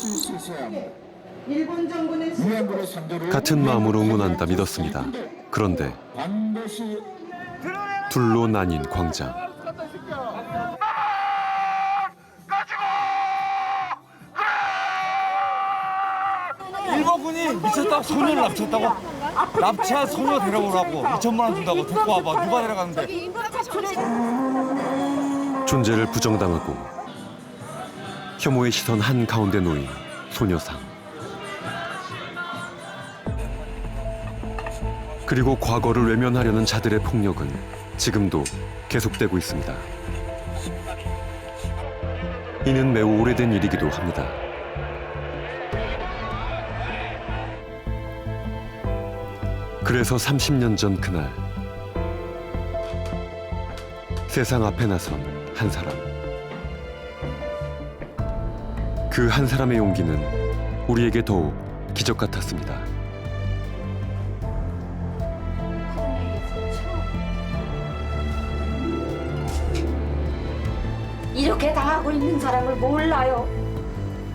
수 있어야 합니다. 일본 정부는 위안부를 상대로 같은 마음으로 응원한다 믿었습니다. 그런데 반드시 둘로 나뉜 광장. 일본군이 미쳤다. 소녀를 납치했다고? 납치한 소녀 데려오라고 2천만 원 준다고 데리고 와봐. 누가 데려가는데? 존재를 부정당하고 혐오의 시선 한가운데 놓인 소녀상. 그리고 과거를 외면하려는 자들의 폭력은 지금도 계속되고 있습니다. 이는 매우 오래된 일이기도 합니다. 그래서 30년 전 그날, 세상 앞에 나선 한 사람. 그 한 사람의 용기는 우리에게 더욱 기적 같았습니다. 이렇게 당하고 있는 사람을 몰라요.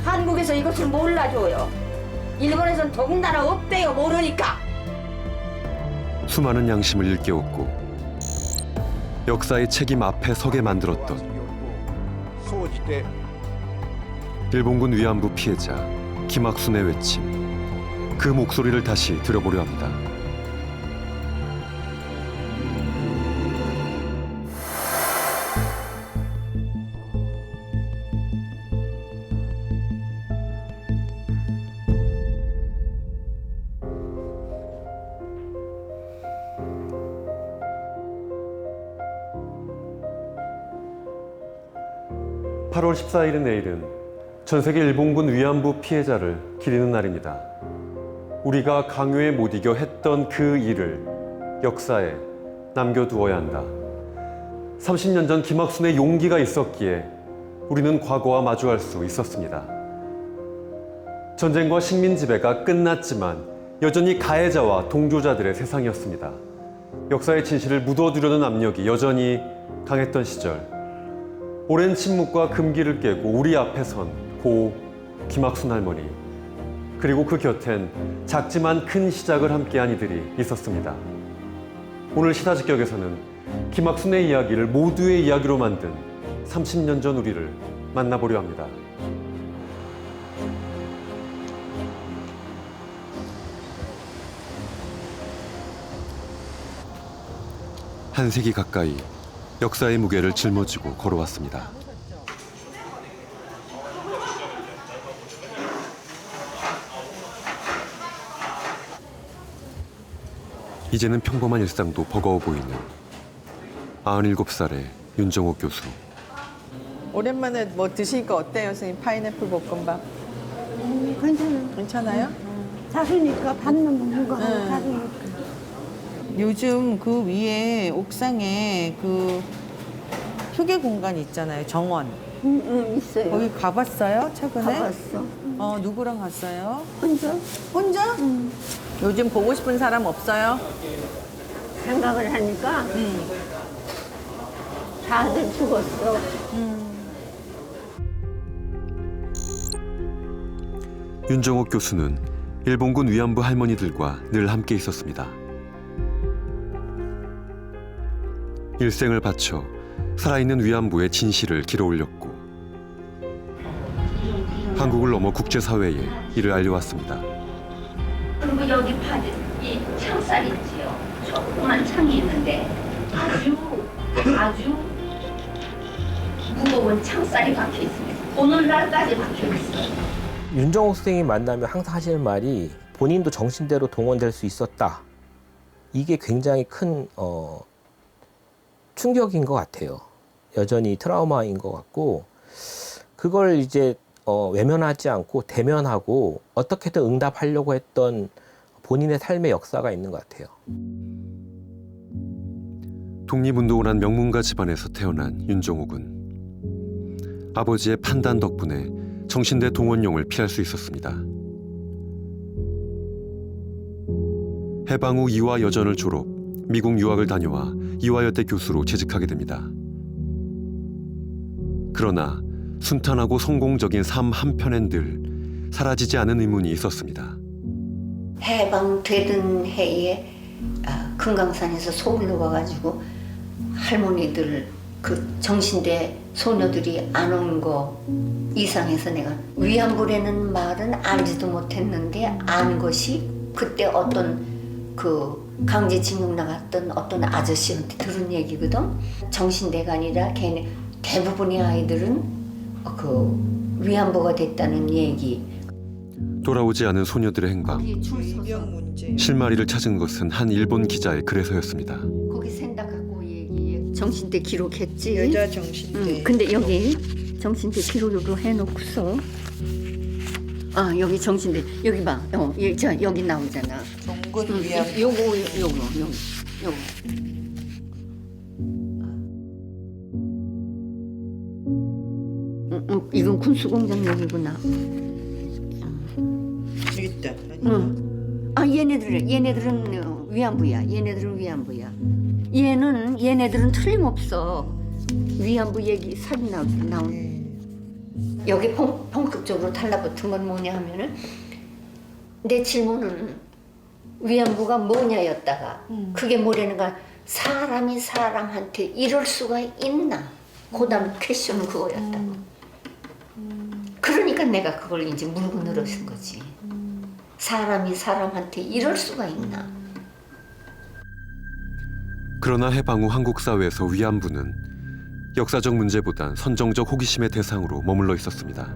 한국에서 이것을 몰라줘요. 일본에선 더군다나 없대요. 모르니까. 수많은 양심을 일깨웠고 역사의 책임 앞에 서게 만들었던 일본군 위안부 피해자 김학순의 외침. 그 목소리를 다시 들어보려 합니다. (8월 14일인) 내일은 전 세계 일본군 위안부 피해자를 기리는 날입니다. 우리가 강요에 못 이겨 했던 그 일을 역사에 남겨두어야 한다. 30년 전 김학순의 용기가 있었기에 우리는 과거와 마주할 수 있었습니다. 전쟁과 식민 지배가 끝났지만 여전히 가해자와 동조자들의 세상이었습니다. 역사의 진실을 묻어두려는 압력이 여전히 강했던 시절, 오랜 침묵과 금기를 깨고 우리 앞에 선 고 김학순 할머니, 그리고 그 곁엔 작지만 큰 시작을 함께한 이들이 있었습니다. 오늘 시사직격에서는 김학순의 이야기를 모두의 이야기로 만든 30년 전 우리를 만나보려 합니다. 한 세기 가까이 역사의 무게를 짊어지고 걸어왔습니다. 이제는 평범한 일상도 버거워 보이는 97살의 윤정옥 교수. 오랜만에 뭐 드시니까 어때요, 선생님? 파인애플 볶음밥. 괜찮아요. 괜찮아요? 작으니까 받는 먹는 거 작으니까. 요즘 그 위에 옥상에 그 휴게 공간 있잖아요, 정원. 있어요. 거기 가봤어요, 최근에? 가봤어. 누구랑 갔어요? 혼자 혼자? 요즘 보고 싶은 사람 없어요? 생각을 하니까 다들 죽었어. 윤정옥 교수는 일본군 위안부 할머니들과 늘 함께 있었습니다. 일생을 바쳐 살아있는 위안부의 진실을 길어올렸고 한국을 넘어 국제사회에 이를 알려왔습니다. 그리고 여기 파지 이 창살 있지요. 조그만 창이 있는데 아주 무거운 창살이 박혀 있습니다. 오늘날까지 박혀 있어요. 윤정옥 선생님 만나면 항상 하시는 말이 본인도 정신대로 동원될 수 있었다. 이게 굉장히 큰 충격인 것 같아요. 여전히 트라우마인 것 같고 그걸 이제 외면하지 않고 대면하고 어떻게든 응답하려고 했던 본인의 삶의 역사가 있는 것 같아요. 독립운동을 한 명문가 집안에서 태어난 윤정옥은 아버지의 판단 덕분에 정신대 동원령을 피할 수 있었습니다. 해방 후 이화 여전을 졸업, 미국 유학을 다녀와 이화여대 교수로 재직하게 됩니다. 그러나 순탄하고 성공적인 삶 한편엔 늘 사라지지 않은 의문이 있었습니다. 해방되던 해에 금강산에서 서울로 와가지고 할머니들 그 정신대 소녀들이 안 온 거 이상해서 내가 위안부라는 말은 알지도 못했는데 안 것이 그때 어떤 그 강제징용 나갔던 어떤 아저씨한테 들은 얘기거든. 정신대가 아니라 걔네 대부분의 아이들은 그 위안부가 됐다는 얘기. 돌아오지 않은 소녀들의 행방. 입양 문제. 실마리를 찾은 것은 한 일본 기자의 글에서였습니다. 거기 생각 갖고 얘기해. 정신대 기록했지. 여자 정신대. 근데 여기 정신대 기록으로 해놓고서 여기 정신대 여기 봐. 여기 나오잖아. 종군 위안. 요거. 이건 군수공장 여기구나. 여기 있다. 얘네들은 위안부야. 얘네들은 위안부야. 얘네들은 틀림없어. 위안부 얘기 사진 나온. 여기 본격적으로 달라붙은 건 뭐냐 하면은 내 질문은 위안부가 뭐냐였다가 그게 뭐라는가 사람이 사람한테 이럴 수가 있나? 그다음 퀘션은 그거였다. 그러니까 내가 그걸 이제 물고 늘어진 거지. 사람이 사람한테 이럴 수가 있나? 그러나 해방 후 한국 사회에서 위안부는 역사적 문제보단 선정적 호기심의 대상으로 머물러 있었습니다.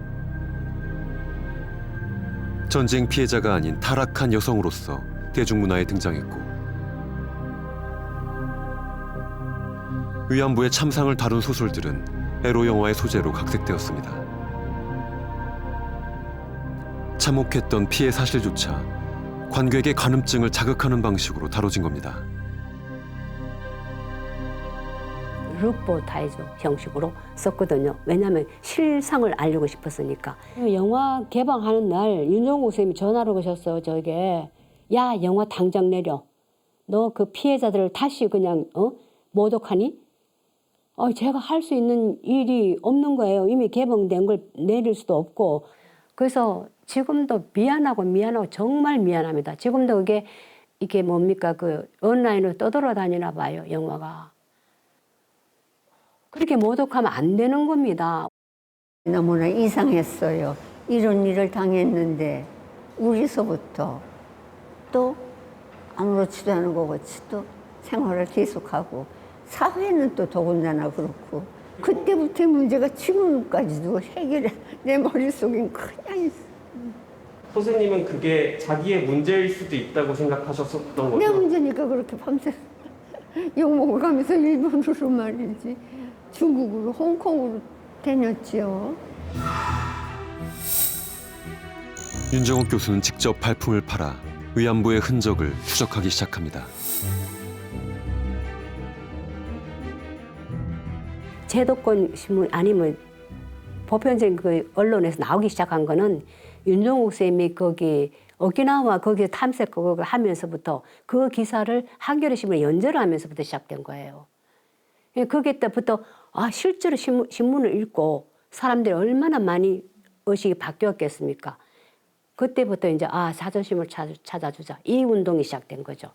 전쟁 피해자가 아닌 타락한 여성으로서 대중문화에 등장했고 위안부의 참상을 다룬 소설들은 에로 영화의 소재로 각색되었습니다. 참혹했던 피해 사실조차 관객의 관음증을 자극하는 방식으로 다뤄진 겁니다. 루포타이저 형식으로 썼거든요. 왜냐하면 실상을 알리고 싶었으니까. 영화 개방하는 날 윤종국 선생님이 전화를 거셨어요. 저에게 야 영화 당장 내려. 너 그 피해자들을 다시 그냥 모독하니? 제가 할 수 있는 일이 없는 거예요. 이미 개봉된 걸 내릴 수도 없고. 그래서 지금도 미안하고 정말 미안합니다. 지금도 이게 뭡니까 그 온라인으로 떠돌아다니나 봐요. 영화가. 그렇게 모독하면 안 되는 겁니다. 너무나 이상했어요. 이런 일을 당했는데 우리서부터 또 아무렇지도 않은 것 같이 또 생활을 계속하고 사회는 또 더군다나 그렇고 그때부터의 문제가 지금까지도 내 머릿속엔 그냥 있어. 선생님은 그게 자기의 문제일 수도 있다고 생각하셨었던 거죠? 내 문제니까 그렇게 밤새 욕먹어가면서 일본으로 말이지 중국으로 홍콩으로 다녔지요. 윤정옥 교수는 직접 발품을 팔아 위안부의 흔적을 추적하기 시작합니다. 제도권 신문 아니면 보편적인 그 언론에서 나오기 시작한 거는 윤종국 쌤이 거기 오키나와 거기에 탐색 그걸 하면서부터 그 기사를 한겨레 신문에 연재를 하면서부터 시작된 거예요. 그게 때부터 실제로 신문을 읽고 사람들이 얼마나 많이 의식이 바뀌었겠습니까? 그때부터 이제 자존심을 찾아주자 이 운동이 시작된 거죠.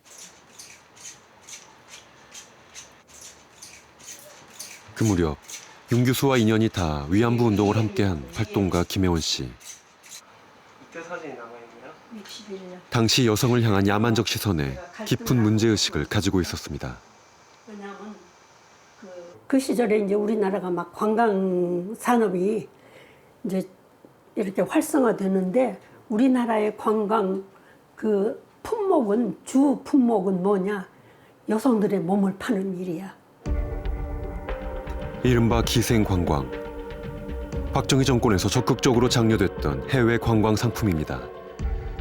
그 무렵 윤 교수와 인연이 다 위안부 운동을 함께한 활동가 김혜원 씨. 이때 사진이 남아있네요. 당시 여성을 향한 야만적 시선에 깊은 문제의식을 가지고 있었습니다. 그 시절에 이제 우리나라가 막 관광 산업이 이제 이렇게 활성화되는데 우리나라의 관광 그 주 품목은 뭐냐? 여성들의 몸을 파는 일이야. 이른바 기생관광. 박정희 정권에서 적극적으로 장려됐던 해외 관광 상품입니다.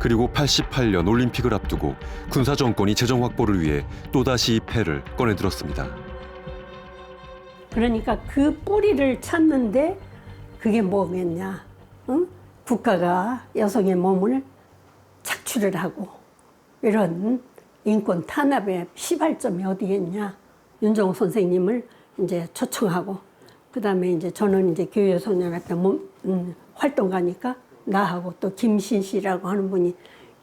그리고 88년 올림픽을 앞두고 군사 정권이 재정 확보를 위해 또다시 이 패를 꺼내들었습니다. 그러니까 그 뿌리를 찾는데 그게 뭐겠냐? 응? 국가가 여성의 몸을 착취를 하고 이런 인권 탄압의 시발점이 어디겠냐? 윤정옥 선생님을 이제 초청하고 그다음에 이제 저는 이제 교회 소년한테 활동가니까 나하고 또 김신 씨라고 하는 분이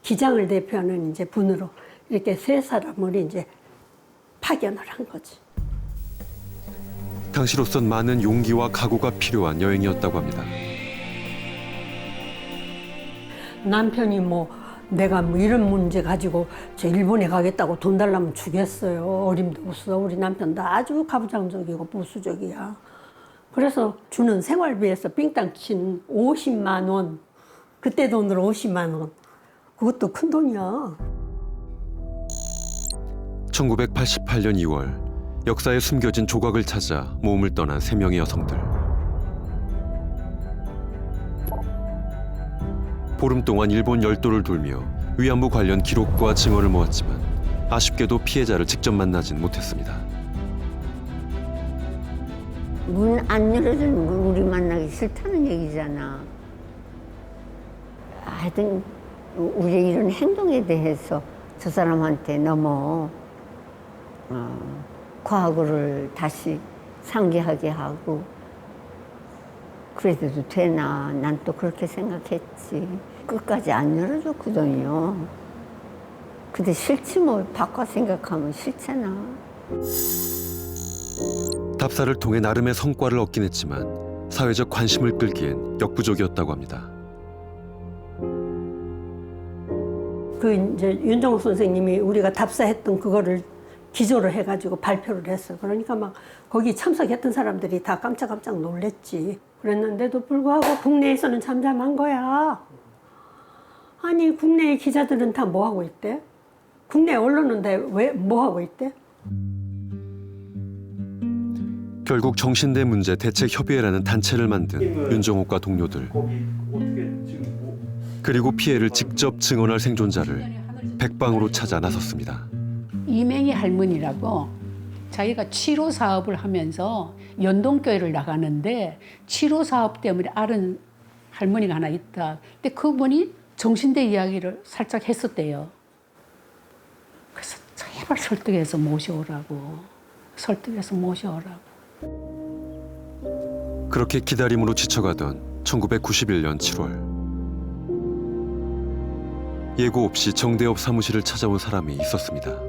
기장을 대표하는 이제 분으로 이렇게 세 사람을 이제 파견을 한 거지. 당시로선 많은 용기와 각오가 필요한 여행이었다고 합니다. 남편이 뭐 내가 뭐 이런 문제 가지고 저 일본에 가겠다고 돈 달라면 주겠어요. 어림도 없어. 우리 남편도 아주 가부장적이고 보수적이야. 그래서 주는 생활비에서 삥땅 친 50만 원. 그때 돈으로 50만 원. 그것도 큰 돈이야. 1988년 2월 역사에 숨겨진 조각을 찾아 모험을 떠난 3명의 여성들. 보름 동안 일본 열도를 돌며 위안부 관련 기록과 증언을 모았지만 아쉽게도 피해자를 직접 만나진 못했습니다. 문 안 열어주는 건 우리 만나기 싫다는 얘기잖아. 하여튼 우리 이런 행동에 대해서 저 사람한테 너무 과거를 다시 상기하게 하고 그래도 되나 난 또 그렇게 생각했지. 끝까지 안 열어줬거든요. 근데 싫지 뭐 바꿔 생각하면 싫잖아. 답사를 통해 나름의 성과를 얻긴 했지만 사회적 관심을 끌기엔 역부족이었다고 합니다. 그 이제 윤정욱 선생님이 우리가 답사했던 그거를 기조를 해가지고 발표를 했어요. 그러니까 막 거기 참석했던 사람들이 다 깜짝깜짝 놀랬지. 그랬는데도 불구하고 국내에서는 잠잠한 거야. 아니 국내 기자들은 다 뭐 하고 있대? 국내 언론은 다 왜 뭐 하고 있대? 결국 정신대 문제 대책협의회라는 단체를 만든 윤정욱과 동료들. 그리고 피해를 직접 증언할 생존자를 백방으로 찾아 나섰습니다. 이맹희 할머니라고 자기가 치료 사업을 하면서 연동교회를 나가는데 치료 사업 때문에 앓은 할머니가 하나 있다. 근데 그분이 정신대 이야기를 살짝 했었대요. 그래서 제발 설득해서 모셔오라고. 설득해서 모셔오라고. 그렇게 기다림으로 지쳐가던 1991년 7월. 예고 없이 정대협 사무실을 찾아온 사람이 있었습니다.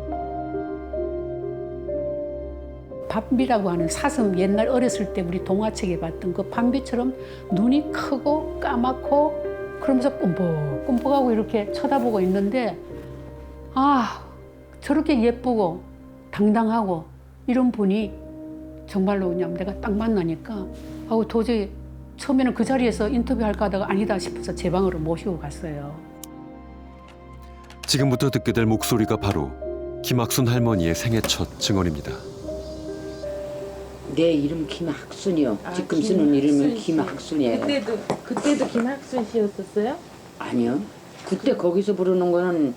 밤비라고 하는 사슴, 옛날 어렸을 때 우리 동화책에 봤던 그 밤비처럼 눈이 크고 까맣고 그러면서 꼼뻑꼼뻑하고 이렇게 쳐다보고 있는데 아 저렇게 예쁘고 당당하고 이런 분이 정말로 그냥 내가 딱 만나니까 아우 도저히 처음에는 그 자리에서 인터뷰할까 하다가 아니다 싶어서 제 방으로 모시고 갔어요. 지금부터 듣게 될 목소리가 바로 김학순 할머니의 생애 첫 증언입니다. 내 이름 김학순이요. 지금 쓰는 이름은 김학순이에요. 그때도 김학순 씨였었어요? 아니요. 그때 거기서 부르는 거는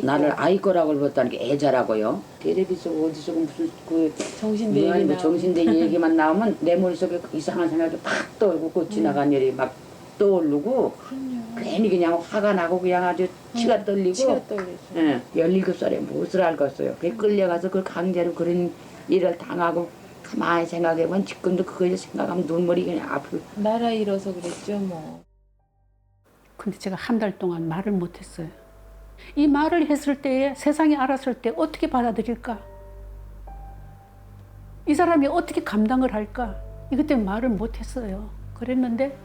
나를 아이거라고 불렀다는 게 애자라고요. 텔레비전 어디서 무슨 그 정신대 얘기 뭐 정신대 얘기만 나오면 내 머릿속에 이상한 생각이 팍 떠오르고 그 지나간 일이 막 떠오르고 괜히 그냥 화가 나고 그냥 아주 치가 떨리고 치가 떨리죠. 예, 17살에 무엇을 알겠어요. 그게 끌려가서 그 강제로 그런 일을 당하고 가만히 생각해보면 지금도 그걸 생각하면 눈물이 그냥 아프고. 나라 잃어서 그랬죠 뭐. 근데 제가 한 달 동안 말을 못했어요. 이 말을 했을 때에 세상이 알았을 때 어떻게 받아들일까? 이 사람이 어떻게 감당을 할까? 이것 때문에 말을 못했어요. 그랬는데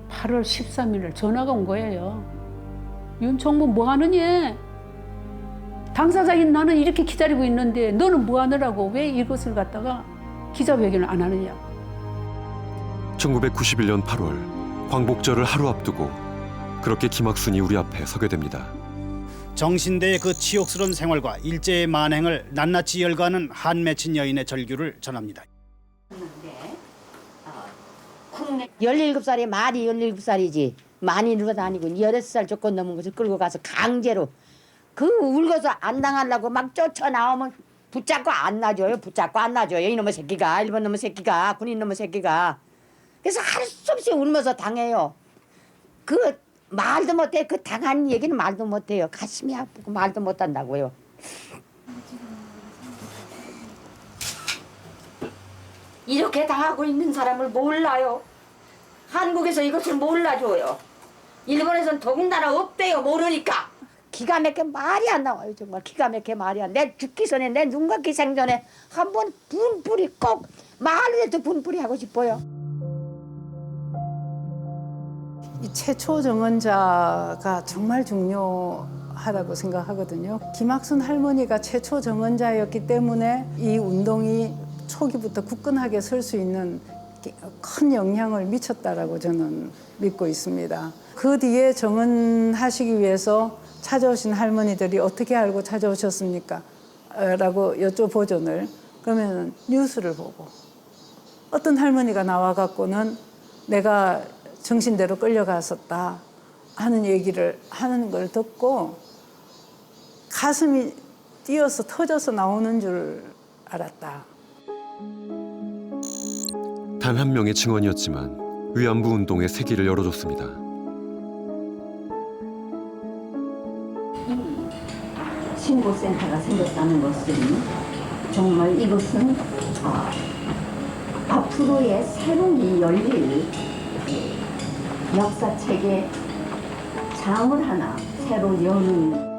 8월 13일 전화가 온 거예요. 윤총무 뭐 하느냐? 당사자인 나는 이렇게 기다리고 있는데 너는 뭐 하느라고 왜 이것을 갖다가 기자회견을 안 하느냐. 1991년 8월 광복절을 하루 앞두고 그렇게 김학순이 우리 앞에 서게 됩니다. 정신대의 그 치욕스러운 생활과 일제의 만행을 낱낱이 열거하는 한 맺힌 여인의 절규를 전합니다. 17살에 말이 17살이지 많이 늙어도 아니고 16살 조건 넘은 것을 끌고 가서 강제로 그 울고서 안 당하려고 막 쫓아나오면 붙잡고 안 놔줘요. 붙잡고 안 놔줘요. 이놈의 새끼가 일본 놈의 새끼가 군인 놈의 새끼가. 그래서 할 수 없이 울면서 당해요. 그 말도 못해. 그 당한 얘기는 말도 못해요. 가슴이 아프고 말도 못한다고요. 이렇게 당하고 있는 사람을 몰라요. 한국에서 이것을 몰라줘요. 일본에서는 더군다나 없대요. 모르니까. 기가 막혀 말이 안 나와요. 정말 기가 막혀 말이 안. 내 죽기 전에 내 눈 감기 생전에 한번 분풀이 꼭 마을에도 분풀이 하고 싶어요. 이 최초 정언자가 정말 중요하다고 생각하거든요. 김학순 할머니가 최초 정언자였기 때문에 이 운동이 초기부터 굳건하게 설 수 있는 큰 영향을 미쳤다라고 저는 믿고 있습니다. 그 뒤에 정언하시기 위해서 찾아오신 할머니들이 어떻게 알고 찾아오셨습니까? 라고 여쭤보죠 늘. 그러면 뉴스를 보고 어떤 할머니가 나와갖고는 내가 정신대로 끌려갔었다 하는 얘기를 하는 걸 듣고 가슴이 뛰어서 터져서 나오는 줄 알았다. 단 한 명의 증언이었지만 위안부 운동의 세기를 열어줬습니다. 신고센터가 생겼다는 것은 정말 이것은 앞으로의 새로운 열릴 역사책의 장을 하나 새로 여는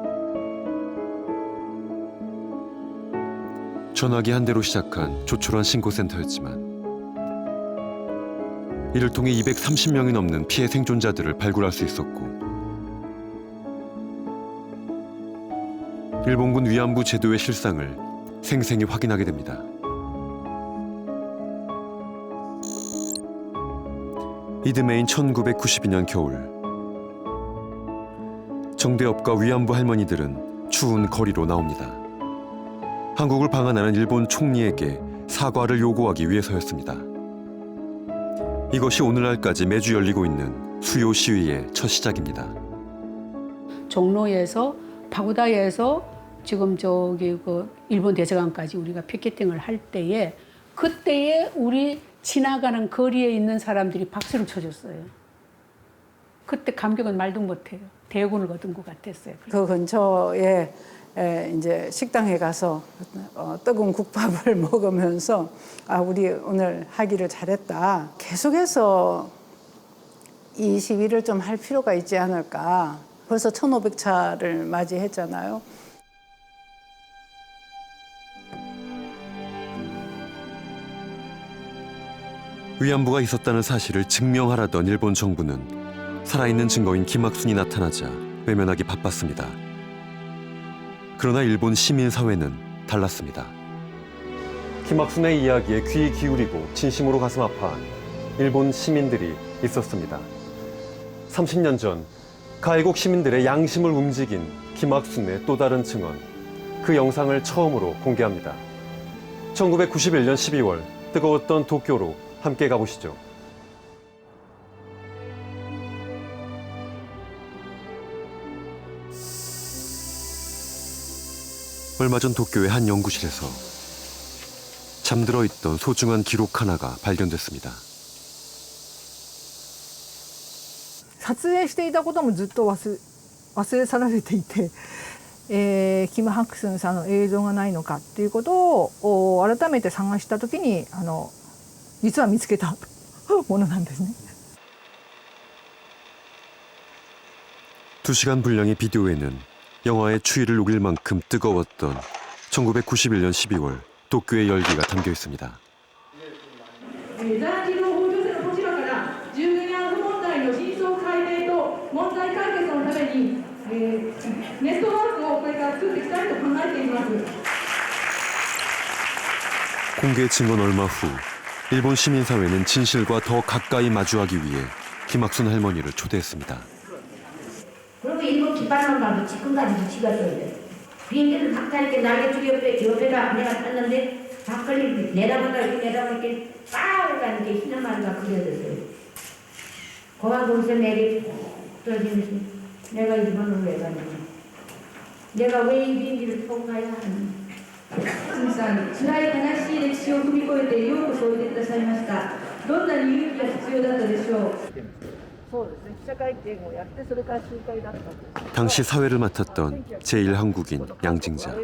전화기 한 대로 시작한 조촐한 신고센터였지만 이를 통해 230명이 넘는 피해 생존자들을 발굴할 수 있었고 일본군 위안부 제도의 실상을 생생히 확인하게 됩니다. 이듬해인 1992년 겨울 정대업과 위안부 할머니들은 추운 거리로 나옵니다. 한국을 방한하는 일본 총리에게 사과를 요구하기 위해서였습니다. 이것이 오늘날까지 매주 열리고 있는 수요 시위의 첫 시작입니다. 종로에서 파고다에서 지금 저기 그 일본 대사관까지 우리가 피켓팅을 할 때에 그때에 우리 지나가는 거리에 있는 사람들이 박수를 쳐줬어요. 그때 감격은 말도 못해요. 대군을 얻은 것 같았어요. 그 근처에 이제 식당에 가서 뜨거운 국밥을 먹으면서 우리 오늘 하기를 잘했다. 계속해서 이 시위를 좀 할 필요가 있지 않을까. 벌써 1500차를 맞이했잖아요. 위안부가 있었다는 사실을 증명하라던 일본 정부는 살아있는 증거인 김학순이 나타나자 외면하기 바빴습니다. 그러나 일본 시민사회는 달랐습니다. 김학순의 이야기에 귀 기울이고 진심으로 가슴 아파한 일본 시민들이 있었습니다. 30년 전 가해국 시민들의 양심을 움직인 김학순의 또 다른 증언, 그 영상을 처음으로 공개합니다. 1991년 12월 뜨거웠던 도쿄로 함께 가보시죠. 얼마 전 도쿄의 한 연구실에서 잠들어 있던 소중한 기록 하나가 발견됐습니다. 撮影していたこともずっと忘れ去られていて、キム・ハクスンさんの映像がないのかっていうことを改めて探した時に実は見つけたものなんですね。 2시간 분량의 비디오에는 영화의 추위를 녹일 만큼 뜨거웠던 1991년 12월 도쿄의 열기가 담겨 있습니다. 공개 증언 얼마 후 일본 시민사회는 진실과 더 가까이 마주하기 위해 김학순 할머니를 초대했습니다. 그리고 일본 깃발만 가도 지금까지도 지가 써요. 비행기를 막 타니까 날개 두 옆에다 내가 탔는데 밖을 내다보다 이렇게 빠르게 가는 게 희나마루가 그려졌어요. 공항공에서 내리 떨어지면서 내가 일본으로 왜 가는지, 내가 왜 이 비행기를 타고 가야 하는지. 辛い悲しい歴史を踏み越えてようこそおいでくださいました。どんなに勇気が必要だったでしょう。 そうですね。記者会見をやってそれから集会だったんです。 당시 사회를 맡았던 제1한국인 양징자.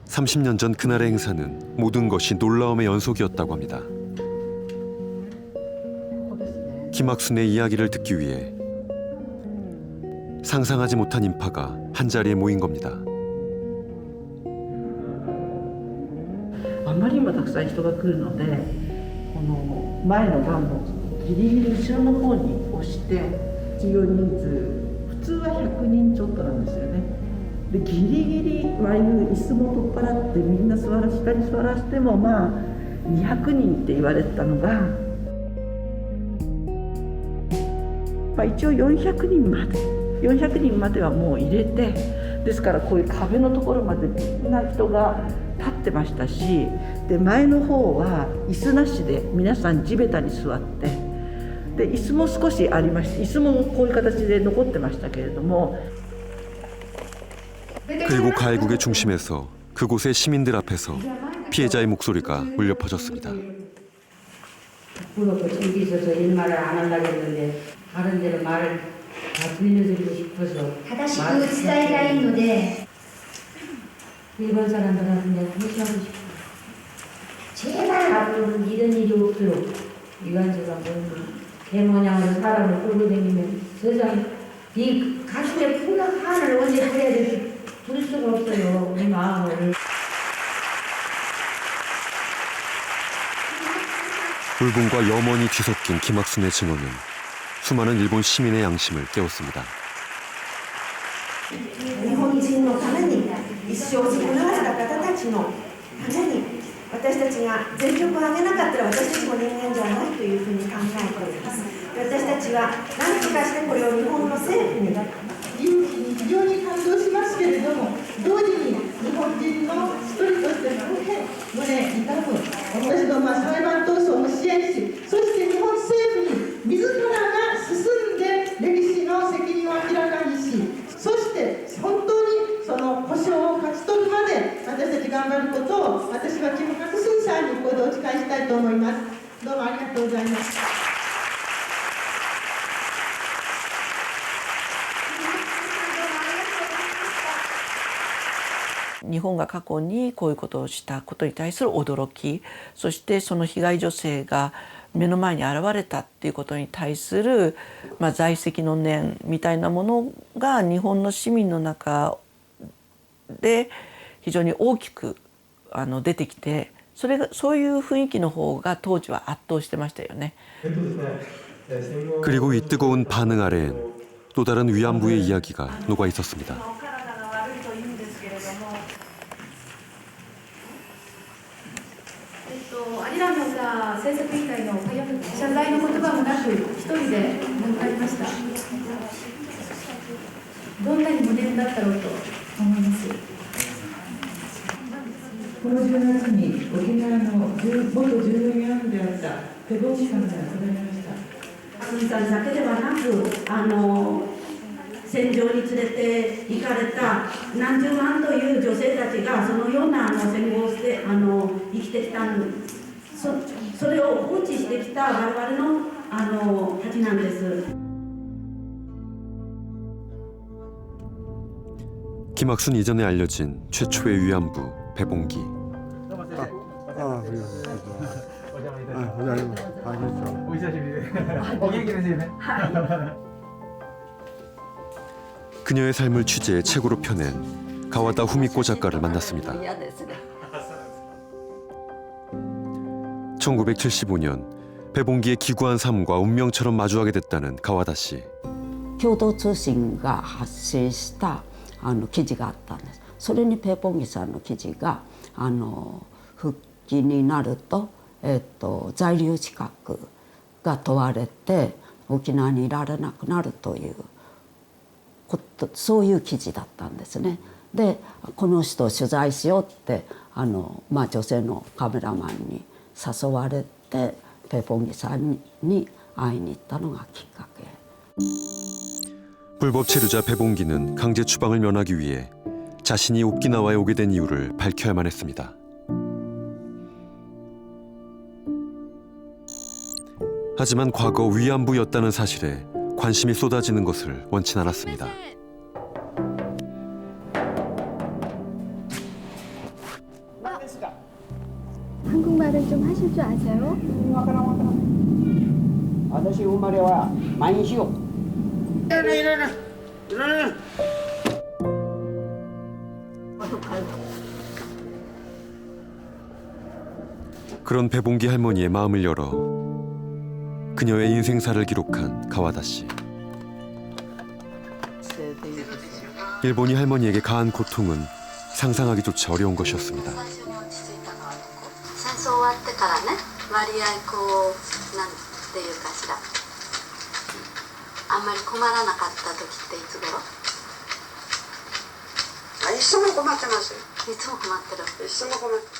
30년 전 그날의 행사는 모든 것이 놀라움의 연속이었다고 합니다. 김학순의 이야기를 듣기 위해 상상하지 못한 인파가 한자리에 모인 겁니다. あまりにもたくさん人が来るので、この前の段のギリギリ後ろの方に押して授業人数、普通は100人ちょっとなんですよね。でギリギリああいう椅子も取っ払ってみんな下に座らせてもまあ200人って言われてたのが、一応400人まではもう入れて、ですからこういう壁のところまでみんな人が立ってましたし、で前の方は椅子なしで皆さん地べたに座って、で椅子も少しありまして、椅子もこういう形で残ってましたけれども。 그리고 가해국의 중심에서 그곳의 시민들 앞에서 피해자의 목소리가 울려 퍼졌습니다. 앞으로 저기 있어서 일말을 안 하려고 했는데 다른 데로 말을 다 들려드리고 싶어서 다시 그 지다이가 있는데 일본 사람들한테 내가 호소하고 싶어. 제발 앞으로는 이런 일이 없도록 위안제가 개모양으로 사람을 끌고 다니면 세상 이 가슴에 푸른 한을 언제 해야 될지 볼 수가 없어요. 우리 마음을. 울분과 염원이 뒤섞인 김학순의 증언은 수많은 일본 시민의 양심을 깨웠습니다. 日本人のために一生を尽くされた方たちのために私たちが全力を挙げなかったら私たちも人間じゃないというふうに考えています。私たちは何とかしてこれを日本の政府に勇気に非常に感動しますけれども、同時に日本人の一人として大変胸痛む。私どもは裁判闘争も支援し、そして日本政府に自らが進んで歴史の責任を明らかにし、そして本当にその保障を勝ち取るまで私たち頑張ることを私はキム・ハクスンさんにここでお誓いしたいと思います。どうもありがとうございます。 日本が過去にこういうことをしたことに対する驚き、そしてその被害女性が目の前に現れたっていうことに対する、在籍の念みたいなものが日本の市民の中で非常に大きく出てきて、そういう雰囲気の方が当時は圧倒してましたよね。 그리고 이 뜨거운 반응 아래엔 또 다른 위안부의 이야기가 녹아 있었습니다. アリランのさ政策委員会の謝罪の言葉もなく一人で亡くなりました。どんなに無念だったろうと思います。この10月に沖縄の元従業員であったペボチさんが亡くなりました。アスミさんだけではなく戦場に連れて行かれた何十万という女性たちがそのような戦後をして生きてきたそれを放置してきた我々のたちなんです。 김학순 이전에 알려진 최초의 위안부 배봉기. 그녀의 삶을 취재해 책으로 펴낸 가와다 후미코 작가를 만났습니다. 1975년 배봉기의 기구한 삶과 운명처럼 마주하게 됐다는 가와다 씨. 共同通信が発生した記事があったんです。それにペポンギさんの記事が復帰になると、在留資格が問われて沖縄にいられなくなるというそういう記事だったんですね。でこの人を取材しようって女性のカメラマンに誘われてペポンギさんに会いに行ったのがきっかけ。 불법 체류자 배봉기는 강제 추방을 면하기 위해 자신이 오키나와에 오게 된 이유를 밝혀야만 했습니다. 하지만 과거 위안부였다는 사실에 관심이 쏟아지는 것을 원치 않았습니다. 아, 、 한국말은 좀 하실 줄 아세요? 「 네. 私は日本人のために一生を尽くされた方たちのために私は日本人のために一生を尽くすことができると思います。 네. 私は日本人のために一生を尽くすことができると思います。 네. 私生まれは毎日よ。 그런 배봉기 할머니의 마음을 열어 그녀의 인생사를 기록한 가와다 씨. 일본이 할머니에게 가한 고통은 상상하기조차 어려운 것이었습니다. 戦争終わってからね、割合こうなんていうかしら、あんまり困らなかった時っていつ頃？いつも困ってます。いつも困ってる。いつも困ってる。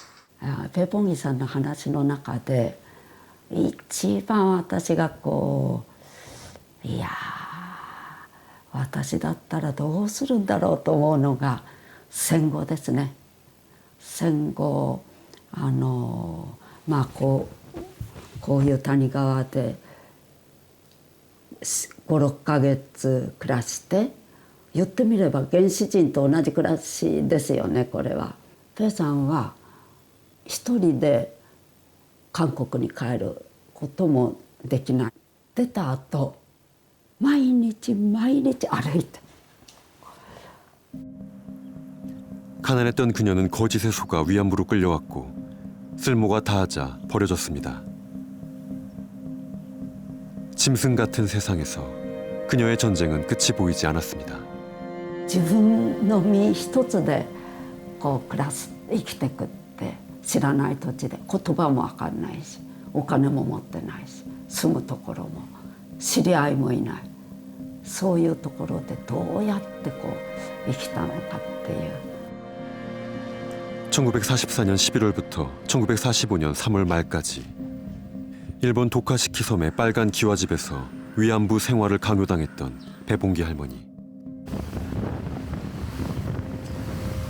배봉이さんの話の中で一番私がこういや私だったらどうするんだろうと思うのが戦後ですね。戦後まあこういう谷川で5、6ヶ月暮らして言ってみれば原始人と同じ暮らしですよねこれは。ペさんは一人で韓国に帰ることもできない。出た後毎日毎日歩いて。 가난했던 그녀는 거짓에 속아 위안부로 끌려왔고 쓸모가 다하자 버려졌습니다. 짐승 같은 세상에서 그녀의 전쟁은 끝이 보이지 않았습니다. 自分の身一つでこう暮らす生きていくって知らない土地で言葉も分かんないしお金も持ってないし住むところも知り合いもいないそういうところでどうやってこう生きたのかっていう。 1944년 11월부터 1945년 3월 말까지 일본 도카시키 섬의 빨간 기와집에서 위안부 생활을 강요당했던 배봉기 할머니.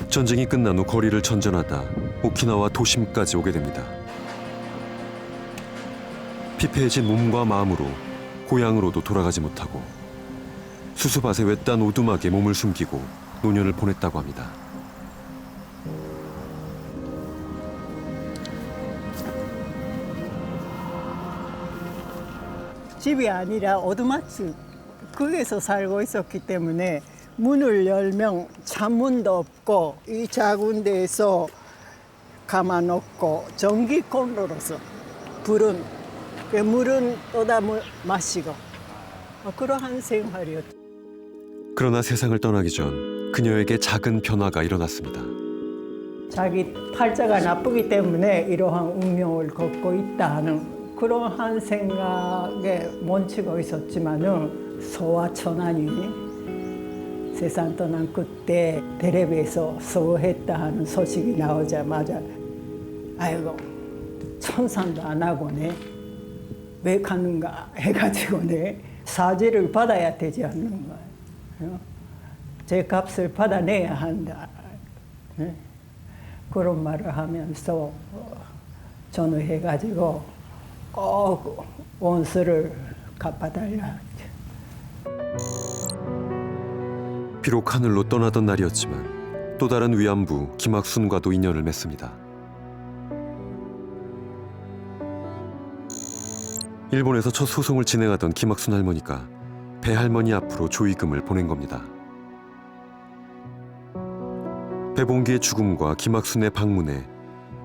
전쟁이 끝난 후 거리를 전전하다 오키나와 도심까지 오게 됩니다. 피폐해진 몸과 마음으로 고향으로도 돌아가지 못하고 수수밭의 외딴 오두막에 몸을 숨기고 노년을 보냈다고 합니다. 집이 아니라 오두막집 거기에서 살고 있었기 때문에 문을 열면 창문도 없고 이 작은 데에서 감아놓고 전기코너로서 불은 물은 떠다 마시고 그러한 생활이었죠. 그러나 세상을 떠나기 전 그녀에게 작은 변화가 일어났습니다. 자기 팔자가 나쁘기 때문에 이러한 운명을 걷고 있다 하는 그러한 생각에 멈추고 있었지만은 소아천안이 세상 떠난 그때 텔레비에서 소했다 하는 소식이 나오자마자 아이고 천상도 안 하고네 왜 가는가 해가지고네 사죄를 받아야 되지 않는가 제 값을 받아내야 한다 그런 말을 하면서 전화해가지고 꼭 원수를 갚아달라. 비록 하늘로 떠나던 날이었지만 또 다른 위안부 김학순과도 인연을 맺습니다. 일본에서 첫 소송을 진행하던 김학순 할머니가 배 할머니 앞으로 조의금을 보낸 겁니다. 배봉기의 죽음과 김학순의 방문에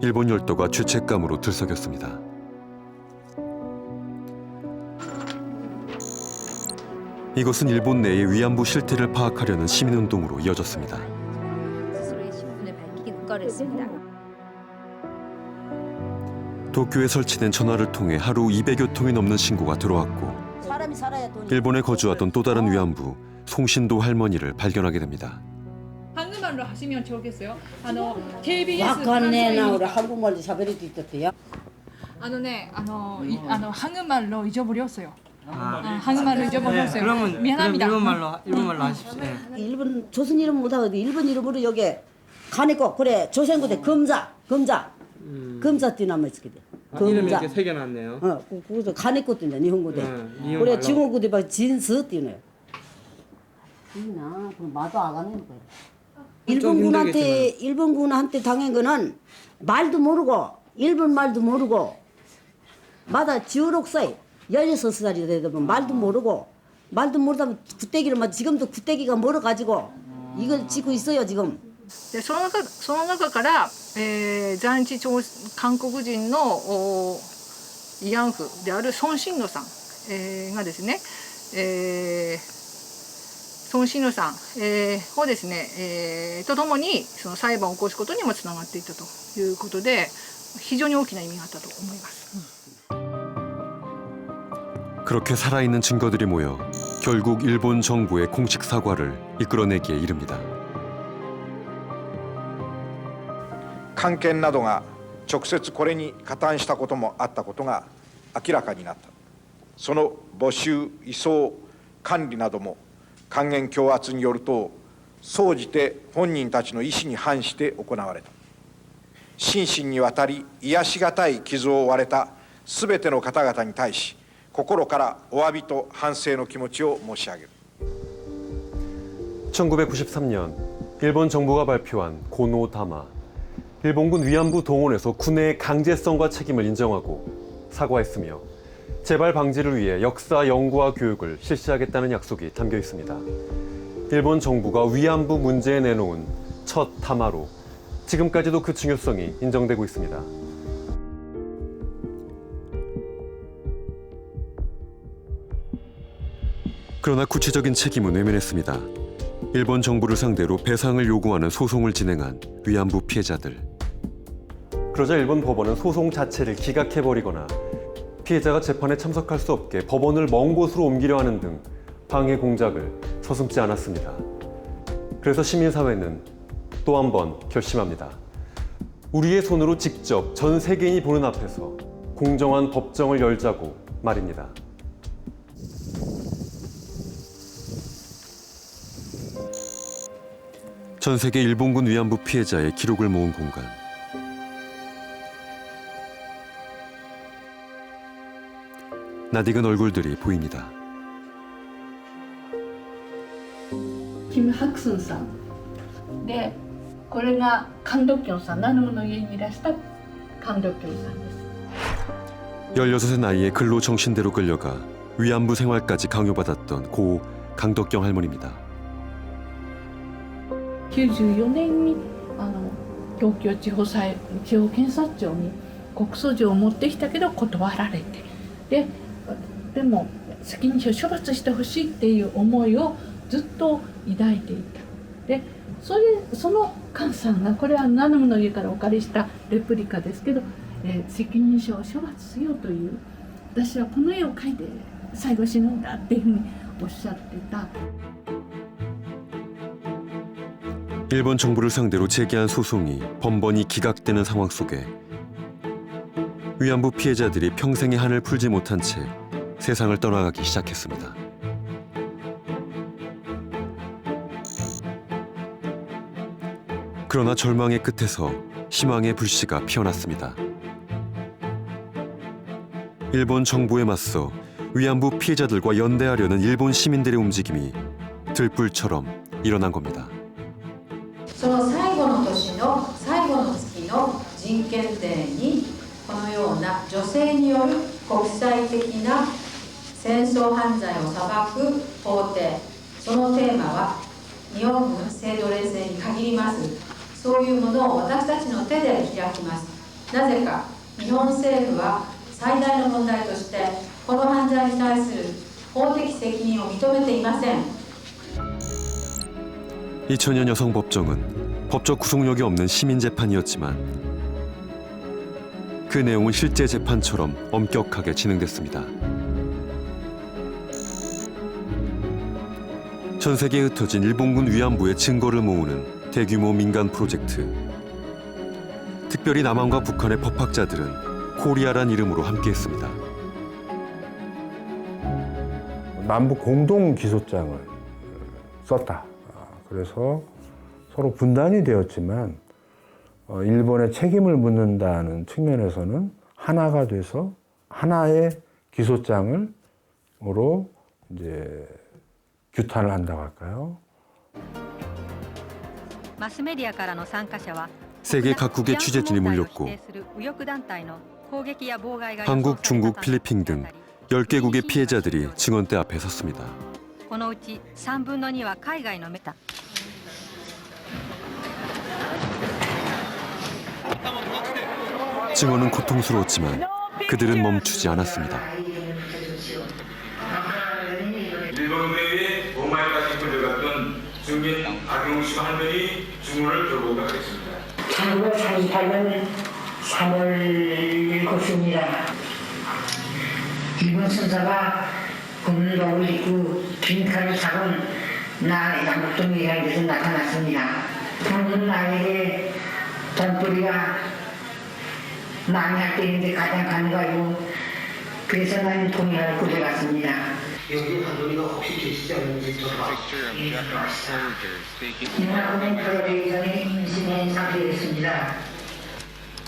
일본 열도가 죄책감으로 들썩였습니다. 이것은 일본 내의 위안부 실태를 파악하려는 시민운동으로 이어졌습니다. 스스로의 신분을 밝히기 국가했습니다. 도쿄에 설치된 전화를 통해 하루 200여 통이 넘는 신고가 들어왔고 일본에 거주하던 또 다른 위안부 송신도 할머니를 발견하게 됩니다. 한국말로 하시면 좋겠어요. KBS 약간네 나오라 한국말로 샤베리도 있었대요. 한국말로 잊어버렸어요. 한국말로 잊어버렸어요. 그러면 미안합니다. 일본말로 하십시오. 일본 조선 이름 못하고 일본 이름으로 여기 가니까 그래 조선고대 금자 띠나무 있게 돼. 이름이 이렇게 새겨놨네요. 그래서 가네코 띠네 일본고대. 그래 중국고대 봐 진스 띠네. 이나 그 마도 안 가는 거야. 일본군한테 당한 거는 말도 모르고 일본 말도 모르고 마다 지우록사이 16살이 되면 말도 모르고 말도 모르다 굿대기를 막 지금도 굿대기가 멀어가지고 이걸 짓고 있어요 지금. でその中から、在日韓国人の慰安婦である孫新野さん、がですね、孫新野さん、をですね、とともにその裁判を起こすことにもつながっていったということで非常に大きな意味があったと思います。 그렇게 살아있는 증거들이 모여 결국 일본 정부의 공식 사과를 이끌어내기에 이릅니다. 官憲などが直接これに加担したこともあったことが明らかになった。その募集、移送、管理なども還元強圧によると総じて本人たちの意思に反して行われた。心身にわたり癒しがたい傷を負われたすべての方々に対し心からお詫びと反省の気持ちを申し上げる。 1993년 일본 정부가 발표한 고노다마. 일본군 위안부 동원에서 군의 강제성과 책임을 인정하고 사과했으며 재발 방지를 위해 역사 연구와 교육을 실시하겠다는 약속이 담겨 있습니다. 일본 정부가 위안부 문제에 내놓은 첫 담화로 지금까지도 그 중요성이 인정되고 있습니다. 그러나 구체적인 책임은 외면했습니다. 일본 정부를 상대로 배상을 요구하는 소송을 진행한 위안부 피해자들. 그러자 일본 법원은 소송 자체를 기각해버리거나 피해자가 재판에 참석할 수 없게 법원을 먼 곳으로 옮기려 하는 등 방해 공작을 서슴지 않았습니다. 그래서 시민사회는 또 한 번 결심합니다. 우리의 손으로 직접 전 세계인이 보는 앞에서 공정한 법정을 열자고 말입니다. 전 세계 일본군 위안부 피해자의 기록을 모은 공간. 낯익은 얼굴들이 보입니다. 김학순さんで、これが강덕경さん、ナヌムの家にいらした강덕경さんです。 16세 나이에 근로 정신대로 끌려가 위안부 생활까지 강요받았던 고 강덕경 할머니입니다. 94年に東京地方検察庁に告訴状を持ってきたけど断られて、でも責任者を処罰してほしいっていう思いをずっと抱いていた。でその菅さんが、これはナヌムの家からお借りしたレプリカですけど、責任者を処罰しようという、私はこの絵を描いて最後死ぬんだっていうふうにおっしゃってた。 일본 정부를 상대로 제기한 소송이 번번이 기각되는 상황 속에 위안부 피해자들이 평생의 한을 풀지 못한 채 세상을 떠나가기 시작했습니다. 그러나 절망의 끝에서 희망의 불씨가 피어났습니다. 일본 정부에 맞서 위안부 피해자들과 연대하려는 일본 시민들의 움직임이 들불처럼 일어난 겁니다. その最後の年の最後の月の人権デーにこのような女性による国際的な戦争犯罪を裁く法廷、そのテーマは日本軍制度令制に限ります。そういうものを私たちの手で開きます。なぜか日本政府は最大の問題としてこの犯罪に対する法的責任を認めていません。 2000년 여성 법정은 법적 구속력이 없는 시민 재판이었지만 그 내용은 실제 재판처럼 엄격하게 진행됐습니다. 전 세계에 흩어진 일본군 위안부의 증거를 모으는 대규모 민간 프로젝트. 특별히 남한과 북한의 법학자들은 코리아란 이름으로 함께했습니다. 남북 공동 기소장을 썼다. 그래서 서로 분단이 되었지만 일본의 책임을 묻는다는 측면에서는 하나가 돼서 하나의 기소장으로 이제 규탄을 한다고 할까요? 세계 각국의 취재진이 몰렸고 한국, 중국, 필리핀 등 10개국의 피해자들이 증언대 앞에 섰습니다. このうち3分の2は海外のメタ。 증언은 고통스러웠지만 그들은 멈추지 않았습니다. 일본 내에 도마에까지 끌려갔던 증인 박용수 할머니 증언을 들어보도록 하겠습니다. 1948년 3월 7일입니다. 일본 선사가 군복을 입고 긴 칼을 잡은 양국동 회장에서 나타났습니다. 당근 나에게 돈벌이가 많이 할 때인데 가장 가능하고 그래서 난 동해를 구해갔습니다. 여기 한돈이가 혹시 계시지 않는지 인하군은 프로레이션에 임신한 상태였습니다.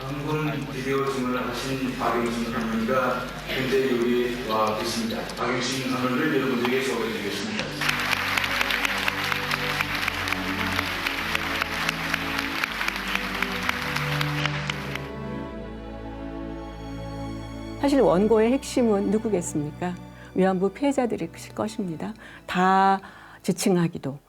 방금 비디오 증언을 하신 박용신 할머니가 현재 여기 와 계십니다. 박용신 할머니를 여러분들에게 소개해드리겠습니다. 사실 원고의 핵심은 누구겠습니까? 위안부 피해자들일 것입니다. 다 지칭하기도,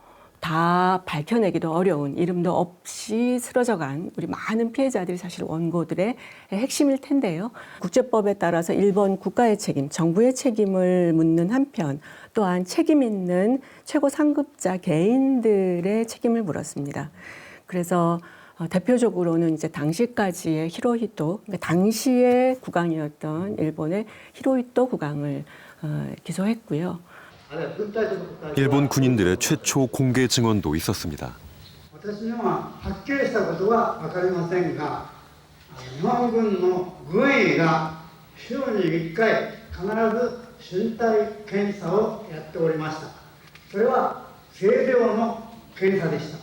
다 밝혀내기도 어려운, 이름도 없이 쓰러져간 우리 많은 피해자들이 사실 원고들의 핵심일 텐데요. 국제법에 따라서 일본 국가의 책임, 정부의 책임을 묻는 한편 또한 책임 있는 최고 상급자 개인들의 책임을 물었습니다. 그래서 대표적으로는 이제 당시까지의 히로히토, 그러니까 당시의 국왕이었던 일본의 히로히토 국왕을 기소했고요. 일본 군인들의 최초 공개 증언도 있었습니다. 私にははっきりしたことは分かりませんが、日本軍の軍医が週に1回必ず身体検査をやっておりました。それは清涼の検査でした。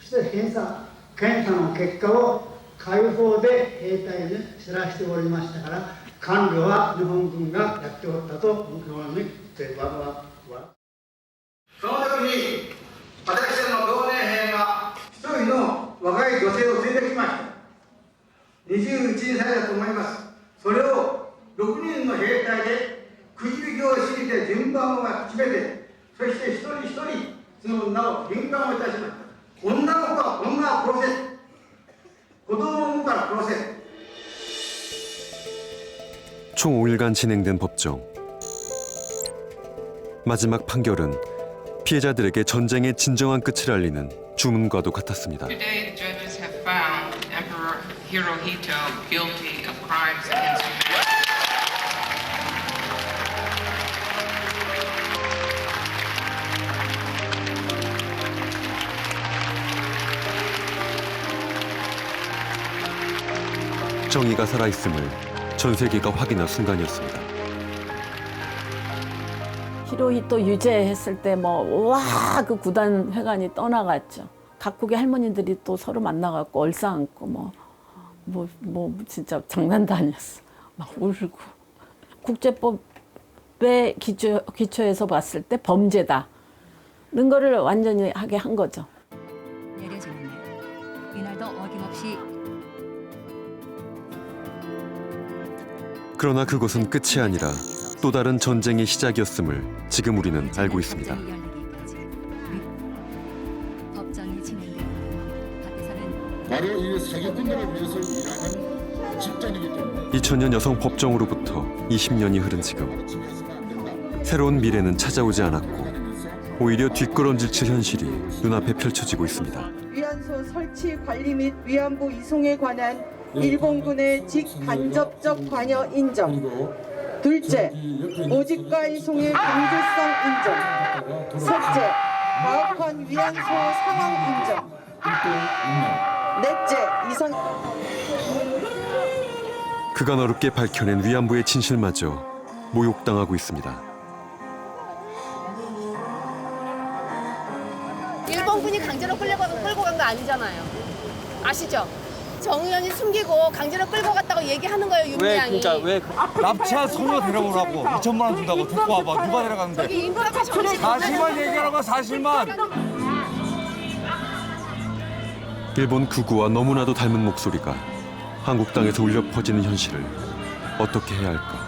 そして検査の結果を解放で兵隊に知らしておりましたから、管理は日本軍がやっておったと思うに我は。その時に私の同年兵が一人の若い女性を連れてきました。21歳だと思います。それを6人の兵隊でくじ引きをして順番を決めて、そして一人一人その女を臨間をいたしました。女の子は女を殺せ、子供を産むから殺せ。 총 5일간 진행된 법정. 마지막 판결은 피해자들에게 전쟁의 진정한 끝을 알리는 주문과도 같았습니다. Today, the judges have found Emperor Hirohito guilty of crimes against humanity. 정의가 살아있음을 전 세계가 확인한 순간이었습니다. 히로히토 유죄했을 때 그 구단 회관이 떠나갔죠. 각국의 할머니들이 또 서로 만나갖고 얼싸안고 진짜 장난도 아니었어. 막 울고. 국제법의 기초에서 봤을 때 범죄다. 이런 거를 완전히 하게 한 거죠. 내려지는 날, 이날도 어김없이 그러나 그것은 끝이 아니라 또 다른 전쟁의 시작이었음을 지금 우리는 알고 있습니다. 법정이 진행되고 밖에서는 바로 이 사기꾼들을 위해서 일하는 집단이기 때문에 2000년 여성 법정으로부터 20년이 흐른 지금 새로운 미래는 찾아오지 않았고 오히려 뒷걸음질 현실이 눈앞에 펼쳐지고 있습니다. 위안소 설치 관리 및 위안부 이송에 관한 일본군의 직간접적 관여 인정. 둘째, 모집가 이송의 강제성 인정. 셋째, 가혹한 위안소 상황 인정. 넷째, 이상. 그간 어렵게 밝혀낸 위안부의 진실마저 모욕당하고 있습니다. 일본군이 강제로 끌고 간 거 아니잖아요. 아시죠? 정의연이 숨기고 강제로 끌고 갔다고 얘기하는 거예요, 윤미향이. 왜 납치한 소녀 데려오라고 2천만 원 준다고 데리고 와봐. 누가 데려가는데? 저기 인터뷰 정식 사실만 얘기하라고, 사실만. 일본 극우와 너무나도 닮은 목소리가 한국 땅에서 울려 퍼지는 현실을 어떻게 해야 할까?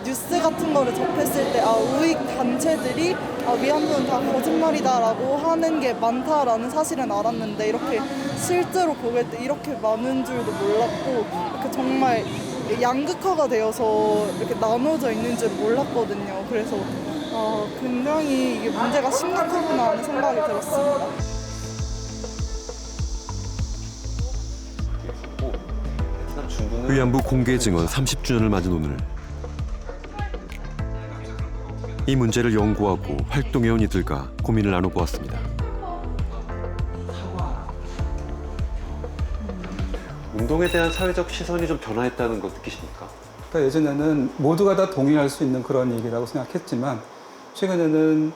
뉴스 같은 거를 접했을 때 우익 단체들이 위안부는 다 거짓말이다라고 하는 게 많다라는 사실은 알았는데 이렇게 실제로 보길 때 이렇게 많은 줄도 몰랐고 이렇게 정말 양극화가 되어서 이렇게 나눠져 있는 줄 몰랐거든요. 그래서 굉장히 이게 문제가 심각하구나 하는 생각이 들었습니다. 위안부 공개 증언 30주년을 맞은 오늘 이 문제를 연구하고 활동해온 이들과 고민을 나눠보았습니다. 운동에 대한 사회적 시선이 좀 변화했다는 거 느끼십니까? 그러니까 예전에는 모두가 다 동의할 수 있는 그런 얘기라고 생각했지만 최근에는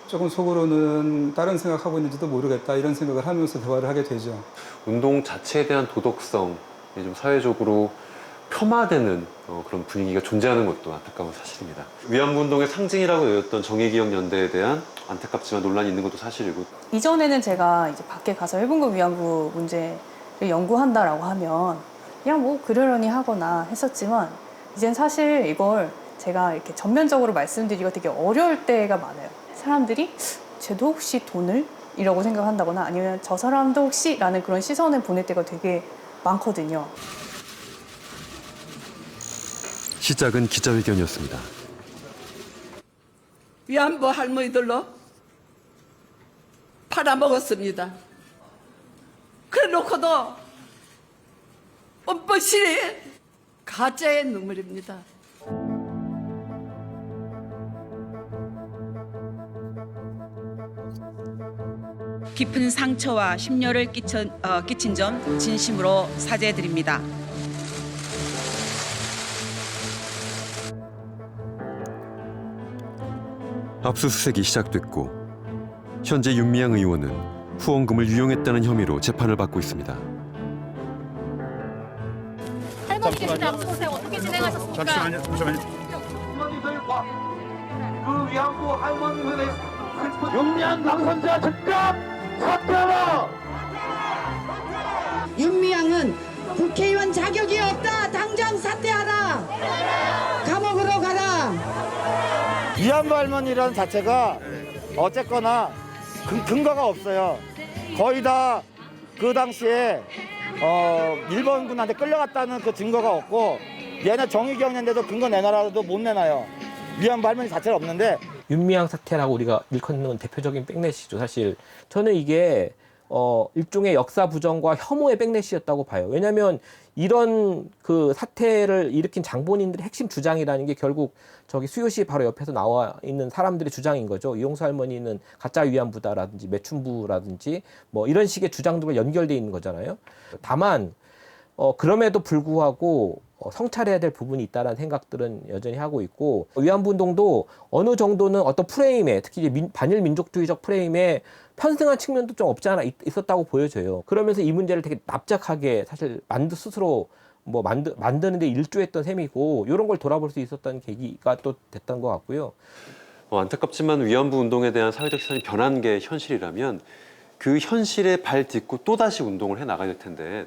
조금 속으로는 다른 생각하고 있는지도 모르겠다 이런 생각을 하면서 대화를 하게 되죠. 운동 자체에 대한 도덕성이 좀 사회적으로 폄하되는 그런 분위기가 존재하는 것도 안타까운 사실입니다. 위안부 운동의 상징이라고 여겼던 정의기억연대에 대한 안타깝지만 논란이 있는 것도 사실이고 이전에는 제가 이제 밖에 가서 일본군 위안부 문제를 연구한다라고 하면 그냥 뭐 그러려니 하거나 했었지만 이젠 사실 이걸 제가 이렇게 전면적으로 말씀드리기가 되게 어려울 때가 많아요. 사람들이 쟤도 혹시 돈을? 이라고 생각한다거나 아니면 저 사람도 혹시? 라는 그런 시선을 보낼 때가 되게 많거든요. 시작은 기자회견이었습니다. 위안부 할머니들로 팔아먹었습니다. 그래놓고도 뻔뻔히 가짜의 눈물입니다. 깊은 상처와 심려를 끼친 점 진심으로 사죄드립니다. 압수수색이 시작됐고 현재 윤미향 의원은 후원금을 유용했다는 혐의로 재판을 받고 있습니다. 할머니 계실 때 압수수색 어떻게 진행하셨습니까? 잠시만요. 할머니들과 그 위안부 할머니들의 윤미향 당선자 즉각 사퇴하라! 윤미향은 국회의원 자격이 없다. 당장 사퇴하라. 감옥으로 가라. 위안부 할머니라는 자체가 어쨌거나 근거가 없어요. 거의 다 그 당시에 일본군한테 끌려갔다는 그 증거가 없고 얘네 정의기억연대도 근거 내놔라도 못 내놔요. 위안부 할머니 자체가 없는데 윤미향 사태라고 우리가 일컫는 대표적인 백넷이죠. 사실 저는 이게 일종의 역사 부정과 혐오의 백넷이었다고 봐요. 왜냐하면 이런 그 사태를 일으킨 장본인들의 핵심 주장이라는 게 결국 저기 수요시 바로 옆에서 나와 있는 사람들의 주장인 거죠. 이용수 할머니는 가짜 위안부다라든지 매춘부라든지 뭐 이런 식의 주장들과 연결돼 있는 거잖아요. 다만 그럼에도 불구하고 성찰해야 될 부분이 있다는 생각들은 여전히 하고 있고 위안부 운동도 어느 정도는 어떤 프레임에 특히 이제 반일 민족주의적 프레임에 편승한 측면도 좀 없지 않아 있었다고 보여져요. 그러면서 이 문제를 되게 납작하게 사실 스스로 뭐 만드는데 일조했던 셈이고 이런 걸 돌아볼 수 있었던 계기가 또 됐던 것 같고요. 안타깝지만 위안부 운동에 대한 사회적 시선이 변한 게 현실이라면 그 현실에 발 딛고 또다시 운동을 해 나가야 될 텐데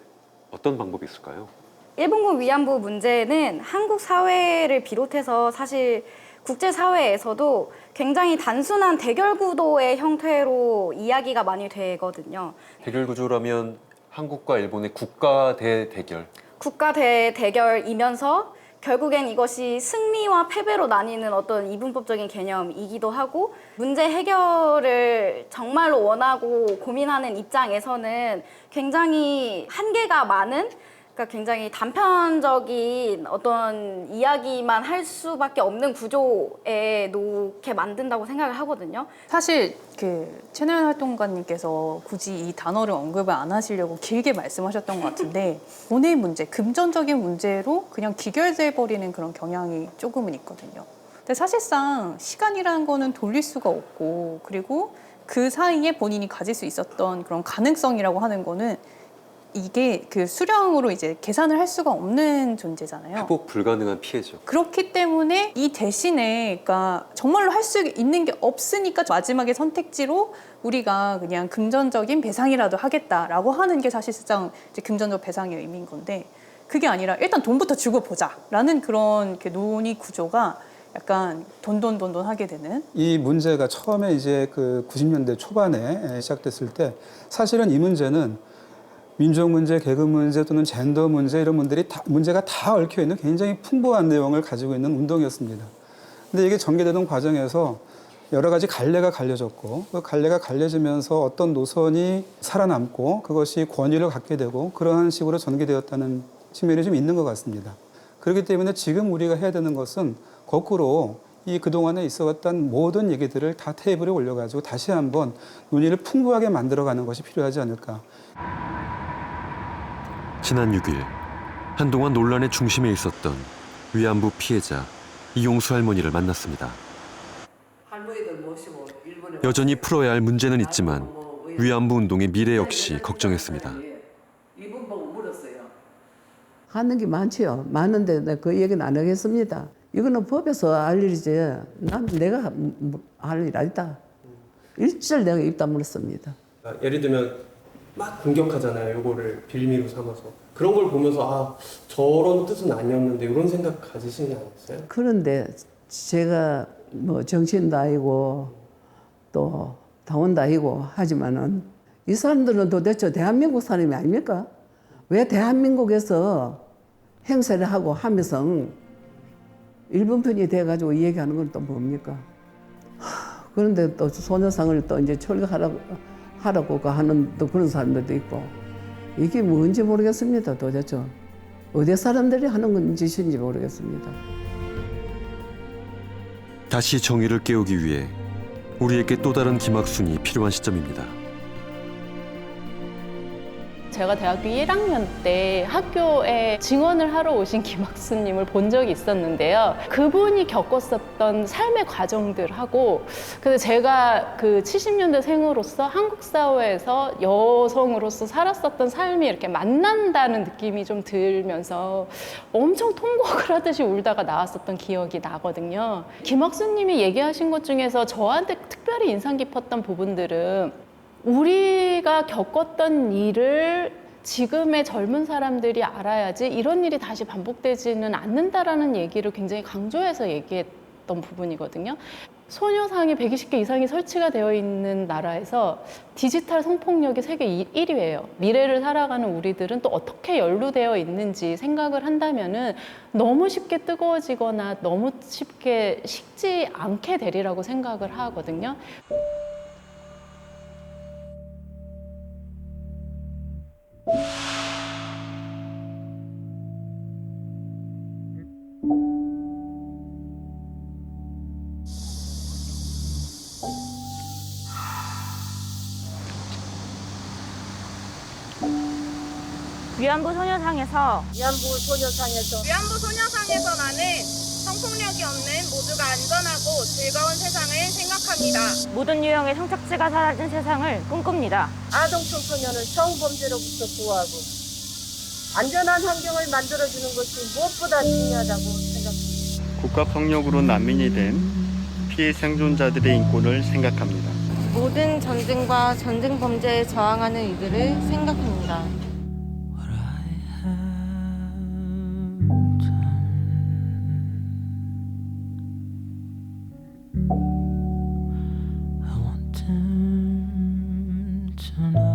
어떤 방법이 있을까요? 일본군 위안부 문제는 한국 사회를 비롯해서 사실 국제사회에서도 굉장히 단순한 대결 구도의 형태로 이야기가 많이 되거든요. 대결 구조라면 한국과 일본의 국가 대 대결. 국가 대 대결이면서 결국엔 이것이 승리와 패배로 나뉘는 어떤 이분법적인 개념이기도 하고 문제 해결을 정말로 원하고 고민하는 입장에서는 굉장히 한계가 많은 그러니까 굉장히 단편적인 어떤 이야기만 할 수밖에 없는 구조에 놓게 만든다고 생각을 하거든요. 사실 그 최노현 활동가님께서 굳이 이 단어를 언급을 안 하시려고 길게 말씀하셨던 것 같은데 돈의 문제, 금전적인 문제로 그냥 기결돼 버리는 그런 경향이 조금은 있거든요. 근데 사실상 시간이라는 거는 돌릴 수가 없고 그리고 그 사이에 본인이 가질 수 있었던 그런 가능성이라고 하는 거는 이게 그 수령으로 이제 계산을 할 수가 없는 존재잖아요. 회복 불가능한 피해죠. 그렇기 때문에 이 대신에 그러니까 정말로 할 수 있는 게 없으니까 마지막에 선택지로 우리가 그냥 금전적인 배상이라도 하겠다라고 하는 게 사실상 이제 금전적 배상의 의미인 건데 그게 아니라 일단 돈부터 주고 보자라는 그런 이렇게 논의 구조가 약간 돈돈 하게 되는. 이 문제가 처음에 이제 그 90년대 초반에 시작됐을 때 사실은 이 문제는 민족 문제, 계급 문제 또는 젠더 문제 이런 문제가 다 얽혀 있는 굉장히 풍부한 내용을 가지고 있는 운동이었습니다. 근데 이게 전개되는 과정에서 여러 가지 갈래가 갈려졌고 그 갈래가 갈려지면서 어떤 노선이 살아남고 그것이 권위를 갖게 되고 그러한 식으로 전개되었다는 측면이 좀 있는 것 같습니다. 그렇기 때문에 지금 우리가 해야 되는 것은 거꾸로 이 그동안에 있어왔던 모든 얘기들을 다 테이블에 올려가지고 다시 한번 논의를 풍부하게 만들어가는 것이 필요하지 않을까. 지난 6일 한동안 논란의 중심에 있었던 위안부 피해자 이용수 할머니를 만났습니다. 여전히 풀어야 할 문제는 있지만 위안부 운동의 미래 역시 걱정했습니다. 하는 게 많지요. 많은데 그 얘기는 안 하겠습니다. 이거는 법에서 알 일이지. 내가 할 일 아니다. 일절 내가 입 다물었습니다. 예를 들면 막 공격하잖아요. 요거를 빌미로 삼아서. 그런 걸 보면서 아 저런 뜻은 아니었는데 이런 생각 가지시지 않았어요? 그런데 제가 뭐 정치인도 아니고 또 당원도 아니고 하지만은 이 사람들은 도대체 대한민국 사람이 아닙니까? 왜 대한민국에서 행세를 하고 하면서 일본 편이 돼가지고 얘기하는 건 또 뭡니까? 그런데 또 소녀상을 또 이제 철거하라고 하는 또 그런 사람들도 있고 이게 뭔지 모르겠습니다. 도대체 어디 사람들이 하는 건 짓인지 모르겠습니다. 다시 정의를 깨우기 위해 우리에게 또 다른 김학순이 필요한 시점입니다. 제가 대학교 1학년 때 학교에 증언을 하러 오신 김학수님을 본 적이 있었는데요. 그분이 겪었었던 삶의 과정들하고, 근데 제가 그 70년대 생으로서 한국 사회에서 여성으로서 살았었던 삶이 이렇게 만난다는 느낌이 좀 들면서 엄청 통곡을 하듯이 울다가 나왔었던 기억이 나거든요. 김학수님이 얘기하신 것 중에서 저한테 특별히 인상 깊었던 부분들은 우리가 겪었던 일을 지금의 젊은 사람들이 알아야지 이런 일이 다시 반복되지는 않는다라는 얘기를 굉장히 강조해서 얘기했던 부분이거든요. 소녀상이 120개 이상이 설치가 되어 있는 나라에서 디지털 성폭력이 세계 1위예요. 미래를 살아가는 우리들은 또 어떻게 연루되어 있는지 생각을 한다면은 너무 쉽게 뜨거워지거나 너무 쉽게 식지 않게 되리라고 생각을 하거든요. 위안부 소녀상에서 나는 성폭력이 없는 모두가 안전하고 즐거운 세상을 생각합니다. 모든 유형의 성착취가 사라진 세상을 꿈꿉니다. 아동 청소년을 성범죄로부터 보호하고 안전한 환경을 만들어주는 것이 무엇보다 중요하다고 생각합니다. 국가폭력으로 난민이 된 피해 생존자들의 인권을 생각합니다. 모든 전쟁과 전쟁 범죄에 저항하는 이들을 생각합니다. tonight.